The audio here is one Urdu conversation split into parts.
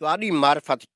ਤੁਹਾਡੀ ਮਾਰਫਤ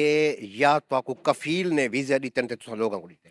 ਹੈ ਜਾਂ ਤੁਹਾਨੂੰ ਕਫੀਲ ਨੇ ਵੀਜ਼ਾ ਦਿੱਤੇ ਤੇ ਤੁਸੀਂ ਲੋਕਾਂ ਕੋਲ ਦਿੱਤੇ?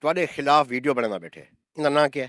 ਤੁਹਾਡੇ ਖਿਲਾਫ ਵੀਡੀਓ ਬਣਾਉਂਦਾ ਬੈਠੇ, ਇਹਦਾ ਨਾਂ ਕੀ ਹੈ?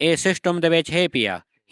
ਇਹ ਸਿਸਟਮ ਦੇ ਵਿੱਚ ਹੈ ਪਿਆ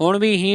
ਹੁਣ ਵੀ ਹੀ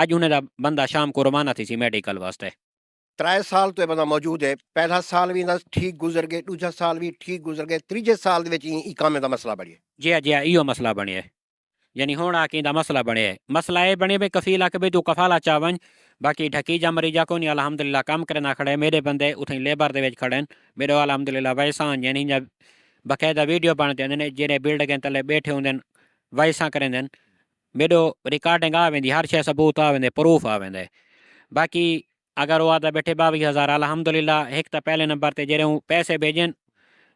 اج انہیں دا بندہ شام کو روانہ تھی سی میڈیکل واسطے 3 سال تو یہ بندہ موجود ہے پہلا سال بھی ٹھیک گزر گئے دوجا سال بھی ٹھیک گزر گئے تیجے سال دے وچ ای کام دا مسئلہ بڑی جی ایو مسئلہ بنے یعنی ہوں آ کے مسئلہ بنے مسئلہ یہ بنے بھائی کفیل آ کے بھائی تو کفالا چا ون باقی ڈھکی جا مریجا کو نہیں الحمدللہ کام کرنا کھڑے میرے بندے اتنے لیبر دے وچ کھڑے میرے الحمدللہ ویسان یعنی جب باقاعدہ ویڈیو بنتے ہیں جہاں بلڈنگ تلے بیٹھے ہوں ویساں کریں میرو ریکارڈنگ آ وی ہر شے ثبوت آ وے پروف آ وے باقی اگر وہ آتا بیٹھے 22,000 الحمدللہ ایک تو پہلے نمبر تے جڑے پیسے بھیجن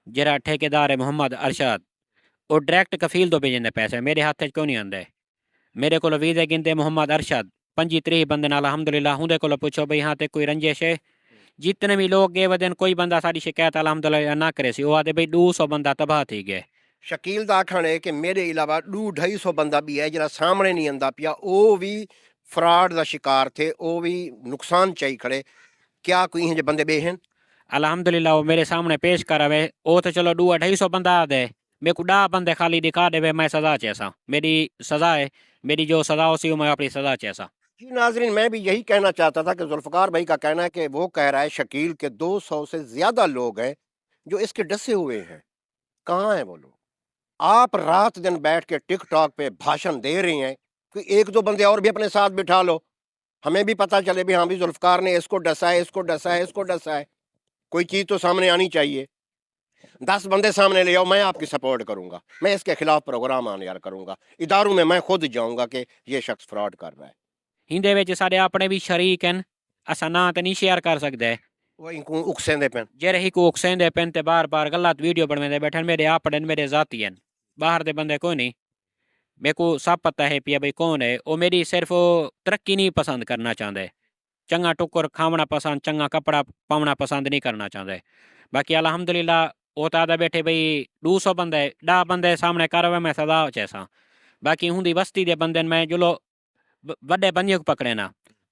جہاں ٹھیکیدار ہے محمد ارشاد وہ ڈائریکٹ کفیل تو بھیجن پیسے میرے ہاتھ کیوں نہیں آتے میرے کو ویزے گنتے محمد ارشاد 25-30 بندے الحمدللہ ہوں کو پوچھو بھائی ہاں تے کوئی رنجش ہے جتنے بھی لوگ گئے ودن کوئی بندہ ساری شکایت الحمدللہ نہ کرے سی وہ آتے بھائی 200 بندہ تباہ تھی گئے شکیل دا آکھن ہے کہ میرے علاوہ 200-250 بندہ بھی ہے جڑا سامنے نہیں آندا پیا وہ بھی فراڈ دا شکار تھے وہ بھی نقصان چاہی کھڑے کیا کوئی ہیں جو بندے بے ہیں الحمدللہ وہ میرے سامنے پیش کراوے وہ تو چلو 200-250 بندہ آ دے میرے کو 10 بندے خالی دکھا دے میں سزا چیسا میری سزا ہے میری جو سزا ہو سی میں اپنی سزا چیسا جی ناظرین میں بھی یہی کہنا چاہتا تھا کہ ذوالفقار بھائی کا کہنا ہے کہ وہ کہہ رہا ہے شکیل کے 200 سے زیادہ لوگ ہیں جو اس کے ڈسے ہوئے ہیں کہاں ہیں وہ لوگ آپ رات دن بیٹھ کے ٹک ٹاک پہ بھاشن دے رہی ہیں کہ 1-2 بندے اور بھی اپنے ساتھ بٹھا لو ہمیں بھی پتہ چلے بھی ہاں بھی ذوالفقار نے اس کو ڈسا ہے اس کو ڈسا ہے اس کو ڈسا ہے کوئی چیز تو سامنے آنی چاہیے 10 بندے سامنے لے آؤ میں آپ کی سپورٹ کروں گا میں اس کے خلاف پروگرام آنے یار کروں گا اداروں میں خود جاؤں گا کہ یہ شخص فراڈ کر رہا ہے ہندے وچ سارے اپنے بھی شریک ہیں اسا نا تے نہیں شیئر کر سکتے وہ ان کو اکسیندے پین جہے ہی کو اکسیندے پین تے بار بار غلط ویڈیو بنوے بیٹھے میرے اپنے میرے ذاتی ہیں باہر دے بندے کوئی نہیں میرے کو سب پتہ ہے پیا بھائی کون ہے وہ میری صرف ترقی نہیں پسند کرنا چاہتے چنگا ٹکر کھاونا پسند چنگا کپڑا پاونا پسند نہیں کرنا چاہتے باقی الحمدللہ وہ تو آدھا بیٹھے بھائی 200 بندے 10 بندے سامنے کروے میں سزا چیسا باقی ہوں بستی دے بندے میں جلو وڈے بندے کو پکڑے نا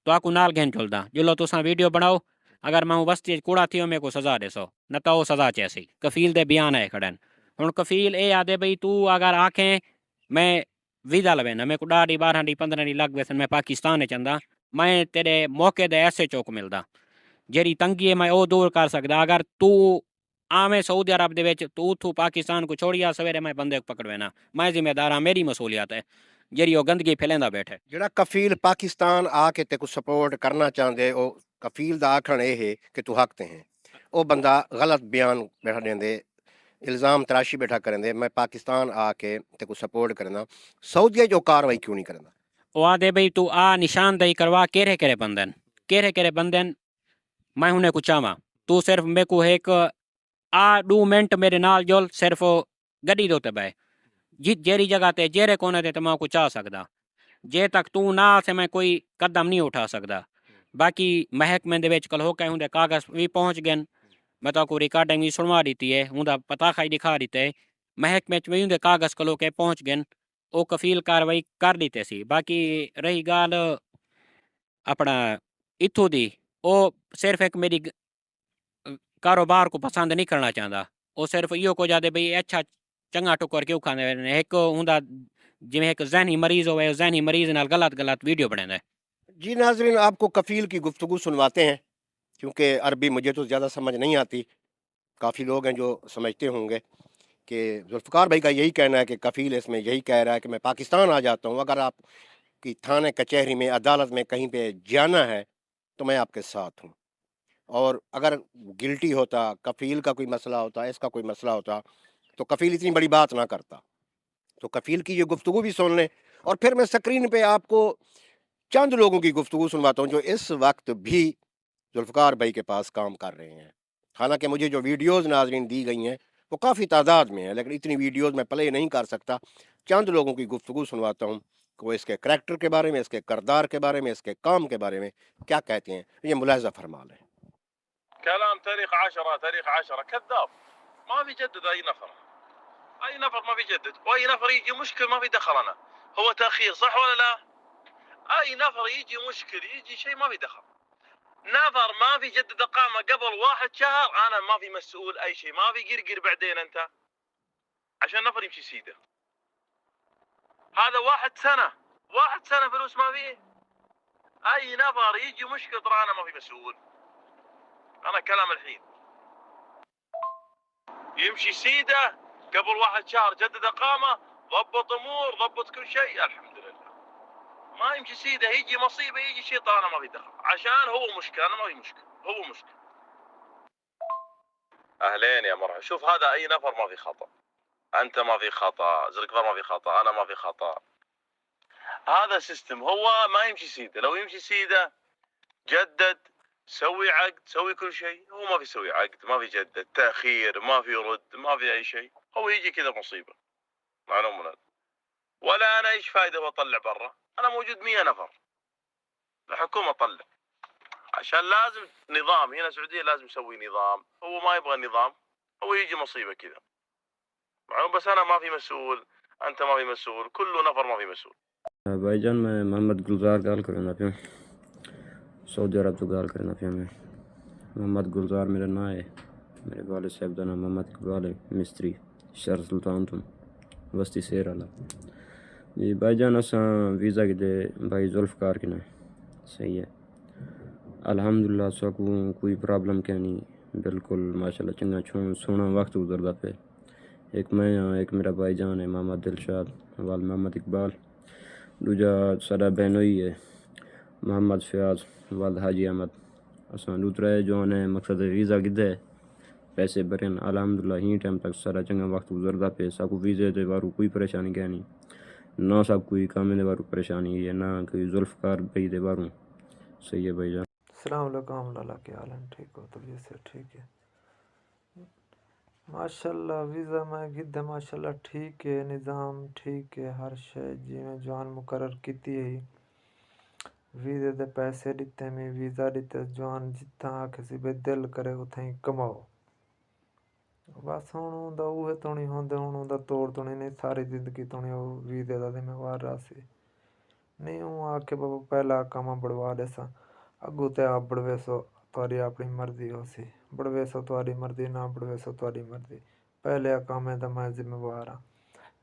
تو آکو نال گھن چلدا جلو تساں ویڈیو بناؤ اگر میں بستی کوڑا تھیو میرے کو سزا دے سو نہ تو وہ سزا چیسی کفیل دے بیان ہے کھڑن ہوں کفیل اے آدھے بھائی تو اگر آکھیں میں ویزا لوینا میرے کو 10 12 15 لگ ویسن میں پاکستان چندا میں تیرے موقع دے ایسے چوک ملدا جیری تنگی ہے میں وہ دور کر سکدا اگر تو آویں سعودی عرب دے وچ تو اتھو پاکستان کو چھوڑیا سویرے میں بندے کو پکڑوینا میں ذمہ دار ہاں میری مسئولیت ہے جیری وہ گندگی پھیلیندا بیٹھے جڑا کفیل پاکستان آ کے تے کو سپورٹ کرنا چاہندے او کفیل دا آکھن اے ہے کہ تو حق تے ہیں او بندہ غلط بیان بیٹھا دیندے الزام تراشی بیٹھا کریں دے میں پاکستان آ کے تے کو سپورٹ کرنا سعودیہ جو کاروائی کیوں نہیں کرنا وہ آدھے بھائی تو آ نشاندہی کروا کہڑے بندن میں انہیں کو چاہواں تو صرف میرے کو ایک 2 منٹ میرے نال جول صرف گڈی دو تے بے جیری جگہ تے جیرے کونے تے میں کو چاہ سکدا جے تک تو نہ سے میں کوئی قدم نہیں اٹھا سکدا باقی محکمے دے وچ کل ہو کے ہوندے کاغذ بھی پہنچ گئے میں تو کو ریکارڈنگ بھی سنوا دیتی ہے ہوں پتا کھائی دکھا دیتے محکمے چ بھی ہوندے کاغذ کلو کے پہنچ گئے وہ کفیل کاروائی کر دیتے سی باقی رہی گال اپنا اتھو دی وہ صرف ایک میری کاروبار کو پسند نہیں کرنا چاہتا وہ صرف یہ کو جاتے بھائی اچھا چنگا ٹکر کیوں کھانے ایک ہوں جی ایک ذہنی مریض ہوئے ذہنی مریض نال غلط ویڈیو بنے جی ناظرین آپ کو کفیل کی گفتگو سنواتے ہیں کیونکہ عربی مجھے تو زیادہ سمجھ نہیں آتی کافی لوگ ہیں جو سمجھتے ہوں گے کہ ذوالفقار بھائی کا یہی کہنا ہے کہ کفیل اس میں یہی کہہ رہا ہے کہ میں پاکستان آ جاتا ہوں اگر آپ کی تھانے کچہری میں عدالت میں کہیں پہ جانا ہے تو میں آپ کے ساتھ ہوں اور اگر گلٹی ہوتا کفیل کا کوئی مسئلہ ہوتا اس کا کوئی مسئلہ ہوتا تو کفیل اتنی بڑی بات نہ کرتا تو کفیل کی یہ گفتگو بھی سن لیں اور پھر میں سکرین پہ آپ کو چند لوگوں کی گفتگو سنواتا ہوں جو اس وقت بھی ذوالفقار بھائی کے پاس کام کر رہے ہیں حالانکہ مجھے جو ویڈیوز ناظرین دی گئی ہیں وہ کافی تعداد میں ہیں لیکن اتنی ویڈیوز میں پلے نہیں کر سکتا چند لوگوں کی گفتگو سنواتا ہوں کہ وہ اس کے کریکٹر کے بارے میں اس کے کردار کے بارے میں اس کے کام کے بارے میں کیا کہتے ہیں یہ ملاحظہ فرما لیں كلام تاريخ 10 كذاب ما بيجدد اي نفر ما بيجدد واي نفر يجي مشكل ما بيدخل انا هو تاخير صح ولا لا اي نفر يجي مشكل يجي شيء ما بيدخل نفر ما بيجدد اقامه قبل 1 شهر انا ما في مسؤول اي شيء ما بيقرقر بعدين انت عشان نفر يمشي سيده هذا 1 سنة فلوس ما فيه اي نفر يجي مشكله ترى انا ما في مسؤول. انا كلام الحين يمشي سيده قبل 1 شهر جدد اقامه ضبط امور ضبط كل شيء الحمد لله. ما يمشي سيده يجي مصيبه يجي شيء ترى انا ما في دخل عشان هو مشكله انا ما في مشكله هو مشكله. اهلين يا مرحبا. شوف هذا اي نفر ما في خطا. انت ما في خطا زلكفر ما في خطا انا ما في خطا. هذا سيستم هو ما يمشي سيده. لو يمشي سيده جدد سوي عقد سوي كل شيء. هو ما في يسوي عقد ما في جدد تاخير ما في رد ما في اي شيء. هو يجي كذا مصيبه معلوم من هذا. ولا انا ايش فايده بطلع برا. انا موجود 100 نفر الحكومه تطلع عشان لازم نظام. هنا السعوديه لازم يسوي نظام. هو ما يبغى النظام هو يجي مصيبه كذا معلوم. بس انا ما في مسؤول انت ما في مسؤول كل نفر ما في مسؤول. بھائی جان میں محمد گلزار گال کرنا پیا سعودی عرب تو گال کرنا پیا میں محمد گلزار میرا نام ہے میرے والد صاحب کا نام محمد اقبال ہے مستری شہر سلطان تو بستی سیر والا جی بھائی جان اساں ویزا کی دے بھائی ذوالفقار کی نا صحیح ہے الحمدللہ سکو کوئی پرابلم کیا نہیں بالکل ماشاءاللہ چنگا چھون سونا وقت گزردا پہ ایک میں ہاں ایک میرا بھائی جان ہے محمد دلشاد وال محمد اقبال دوجا ساڈا بہنوئی ہے محمد فیاض والد حاجی احمد اساں دوترے جو نے مقصد ویزا گدے پیسے بھرن الحمدللہ ہی ٹائم تک سارا چنگا وقت گزردا پہ ساکو ویزے دے وارو کوئی پریشانی کیا نہیں نہ سب کوئی کام دے وارو پریشانی ہے نہ کوئی ذوالفقار بھائی دے وارو صحیح ہے بھائی جان السلام علیکم لالا کیا حال ہے ٹھیک ہو طبیعت سے ٹھیک ہے ماشاءاللہ ویزا میں گدے ماشاءاللہ ٹھیک ہے نظام ٹھیک ہے ہر شے جی میں جوان مقرر کیتی ہے ویزے دے پیسے دیتے میں ویزا دیتے جوان جتنا کسی بے دل کرے اتھیں کماؤ بس ہوں دا اوہ تو نہیں ہوندے ہوں دا توڑ تو نہیں ساری زندگی تو نہیں ویزے دا ذمہ وار راسی نہیں ہوں آ کے بابا پہلا کام بڑھوا دے سا اگو تے آپ بڑھوے سو تاری اپنی مرضی ہو سی بڑھوے سو تاری مرضی نہ بڑھوے سو تاری مرضی پہلے کام ہے دا میں ذمہ وار ہاں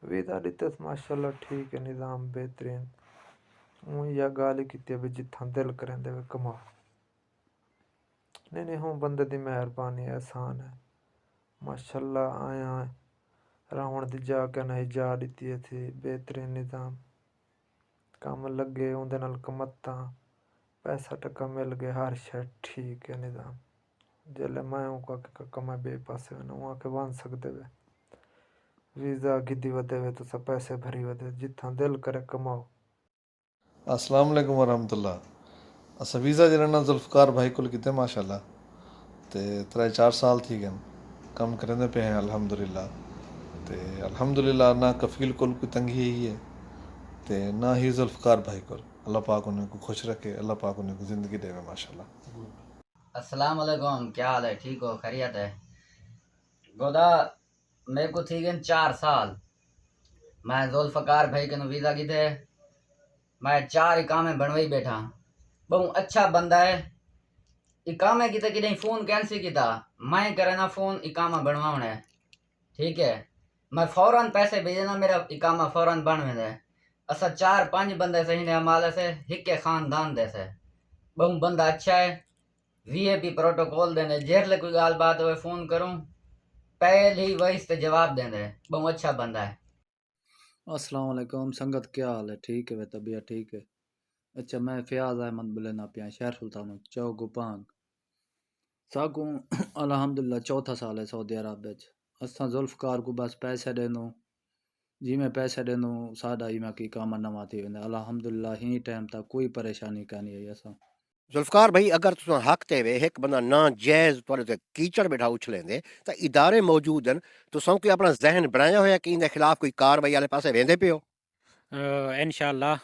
ویزا دیتے ماشاءاللہ ٹھیک ہے نظام بہترین ہوں یا گالی کیتی ہے جتھاں دل کریں دے کماؤ نہیں ہوں بندے دی مہربانی احسان ہے ماشاءاللہ آیا راون دی جا کے نہیں جا دیتی تھی بہترین نظام کام لگے اون دے نال کمتاں پیسہ ٹکا مل گئے ہر شے ٹھیک ہے نظام جلے میں ہوں کا کم بے پاسے وہاں کے بن سکتے وے ویزا گدی ودے وے تو سب پیسے بھری ودے جتھاں دل کرے کماؤ السلام علیکم ورحمۃ اللہ اسا ویزا جرنا ذوالفقار بھائی کل کیتے ماشاءاللہ تے 3-4 سال تھی گئے کم کرنے پہ ہیں الحمدللہ تے الحمدللہ نہ کفیل کل کوئی تنگی ہی ہے تے نہ ہی ذوالفقار بھائی کل اللہ پاک انہیں کو خوش رکھے اللہ پاک انہیں کو زندگی دے ماشاءاللہ السلام علیکم کیا حال ہے ٹھیک ہو خیریت ہے گودا میرے کو تھی گئے 4 سال میں ذوالفقار بھائی کے نو ویزا کی تھے میں 4 اقامے بنوئی بیٹھا بہت اچھا بندہ ہے اقامے کی کہ نہیں فون کینسل کیتا میں کرنا فون اقامہ بنواؤنا ہے ٹھیک ہے میں فوراً پیسے بھیجنا میرا اقامہ فوراً بن ویندے اسا 4-5 بندے سے ہی ہمالے سے ہک خاندان دے سے بہت بندہ اچھا ہے وی اے پی پروٹوکول دینے جیرلے کوئی گال بات ہوئے فون کروں پہلے ہی وائس تے جواب دیندے بہت اچھا بندہ ہے السلام علیکم سنگت کیا حال ہے ٹھیک ہے وے طبیعت ٹھیک ہے اچھا میں فیاض احمد بلینا پیا شہر سلطان چوک گپانگ ساکوں الحمدللہ 4تھا سال ہے سعودی عرب وچ اساں ذوالفقار کو بس پیسے دینوں جی میں پیسے دینوں ساڈا ہی میں کی کام نہ تھی ویندے الحمدللہ ہی ٹائم تک کوئی پریشانی کانی ہے اساں ذوالفقار بھائی اگر تساں حق تے وے ایک بندہ ناجائز تواڈے تے کیچڑ بٹھا اچھلیندے تے ادارے موجود ہیں تساں کوئی اپنا ذہن بنایا ہویا کہ ان دے خلاف کوئی کاروائی والے پاسے ویندے پیو انشاءاللہ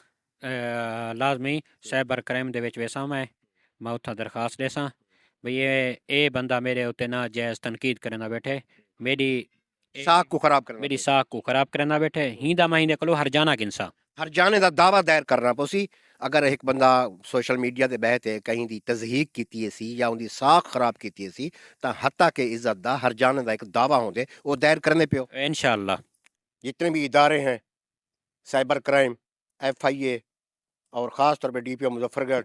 لازمی سائبر کرائم دے وچ ویساں میں اتھا درخواست دیساں بھئی اے بندہ میرے اتنے ناجائز تنقید کرنا بیٹھے میری ساکھ کو خراب کرنا میری ساکھ کو خراب کرنا بیٹھے ہیندا میں ہیندے کلو ہر جانا گنسا ہر جانے دا دعویٰ دائر کرنا پوسی اگر ایک بندہ سوشل میڈیا تے بہتے کہیں دی تضحیق کیتی ہے سی یا ان دی ساکھ خراب کیتی ہے سی تا حتیٰ کہ عزت دا ہر جانے دا ایک دعویٰ ہوندے وہ دائر کرنے پیو انشاءاللہ جتنے بھی ادارے ہیں سائبر کرائم ایف آئی اے اور خاص طور پہ ڈی پی او مظفر گڑھ